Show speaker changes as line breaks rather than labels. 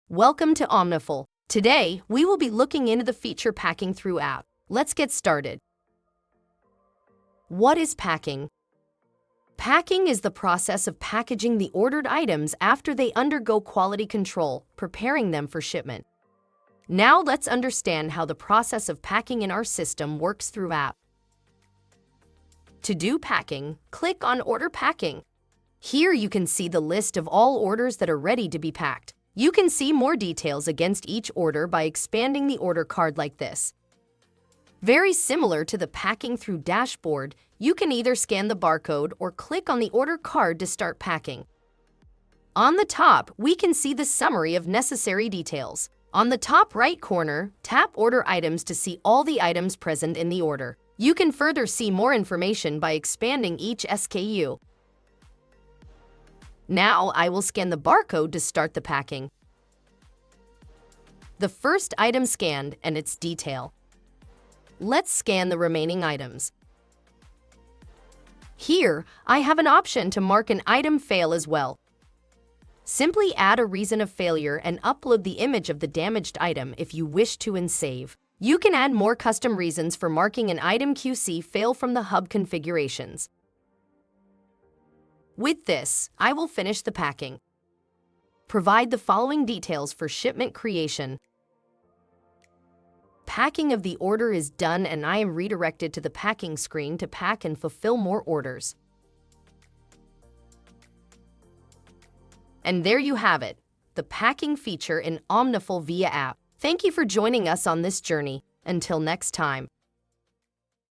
Welcome to Omniful. Today, we will be looking into the feature packing through app. Let's get started. What is packing? Packing is the process of packaging the ordered items after they undergo quality control, preparing them for shipment. Now let's understand how the process of packing in our system works through app. To do packing, click on Order Packing. Here you can see the list of all orders that are ready to be packed. You can see more details against each order by expanding the order card like this. Very similar to the packing through dashboard, you can either scan the barcode or click on the order card to start packing. On the top, we can see the summary of necessary details. On the top right corner, tap Order Items to see all the items present in the order. You can further see more information by expanding each SKU. Now I will scan the barcode to start the packing. The first item scanned and its detail. Let's scan the remaining items. Here, I have an option to mark an item fail as well. Simply add a reason of failure and upload the image of the damaged item if you wish to and save. You can add more custom reasons for marking an item QC fail from the hub configurations. With this, I will finish the packing. Provide the following details for shipment creation. Packing of the order is done and I am redirected to the packing screen to pack and fulfill more orders. And there you have it, the packing feature in Omniful via app. Thank you for joining us on this journey. Until next time.